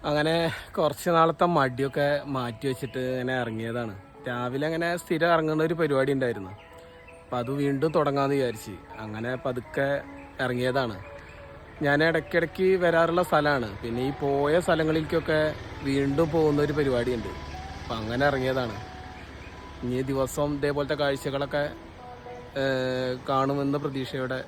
അങ്ങനെ കുറച്ച് നാളത്തെ മടിയൊക്കെ മാറ്റി വെച്ചിട്ട് ഇങ്ങനെ ഇറങ്ങിയതാണ്. രാവിലെ അങ്ങനെ സ്ഥിരം ഇറങ്ങുന്ന ഒരു പരിപാടി ഉണ്ടായിരുന്നു. അപ്പം അത് വീണ്ടും തുടങ്ങാമെന്ന് വിചാരിച്ച് അങ്ങനെ പതുക്കെ ഇറങ്ങിയതാണ്. ഞാൻ ഇടയ്ക്കിടയ്ക്ക് വരാറുള്ള സ്ഥലമാണ്. പിന്നെ ഈ പോയ സ്ഥലങ്ങളിലേക്കൊക്കെ വീണ്ടും പോകുന്ന ഒരു പരിപാടിയുണ്ട്. അപ്പം അങ്ങനെ ഇറങ്ങിയതാണ്. ഇനി ദിവസം ഇതേപോലത്തെ കാഴ്ചകളൊക്കെ കാണുമെന്ന പ്രതീക്ഷയോടെ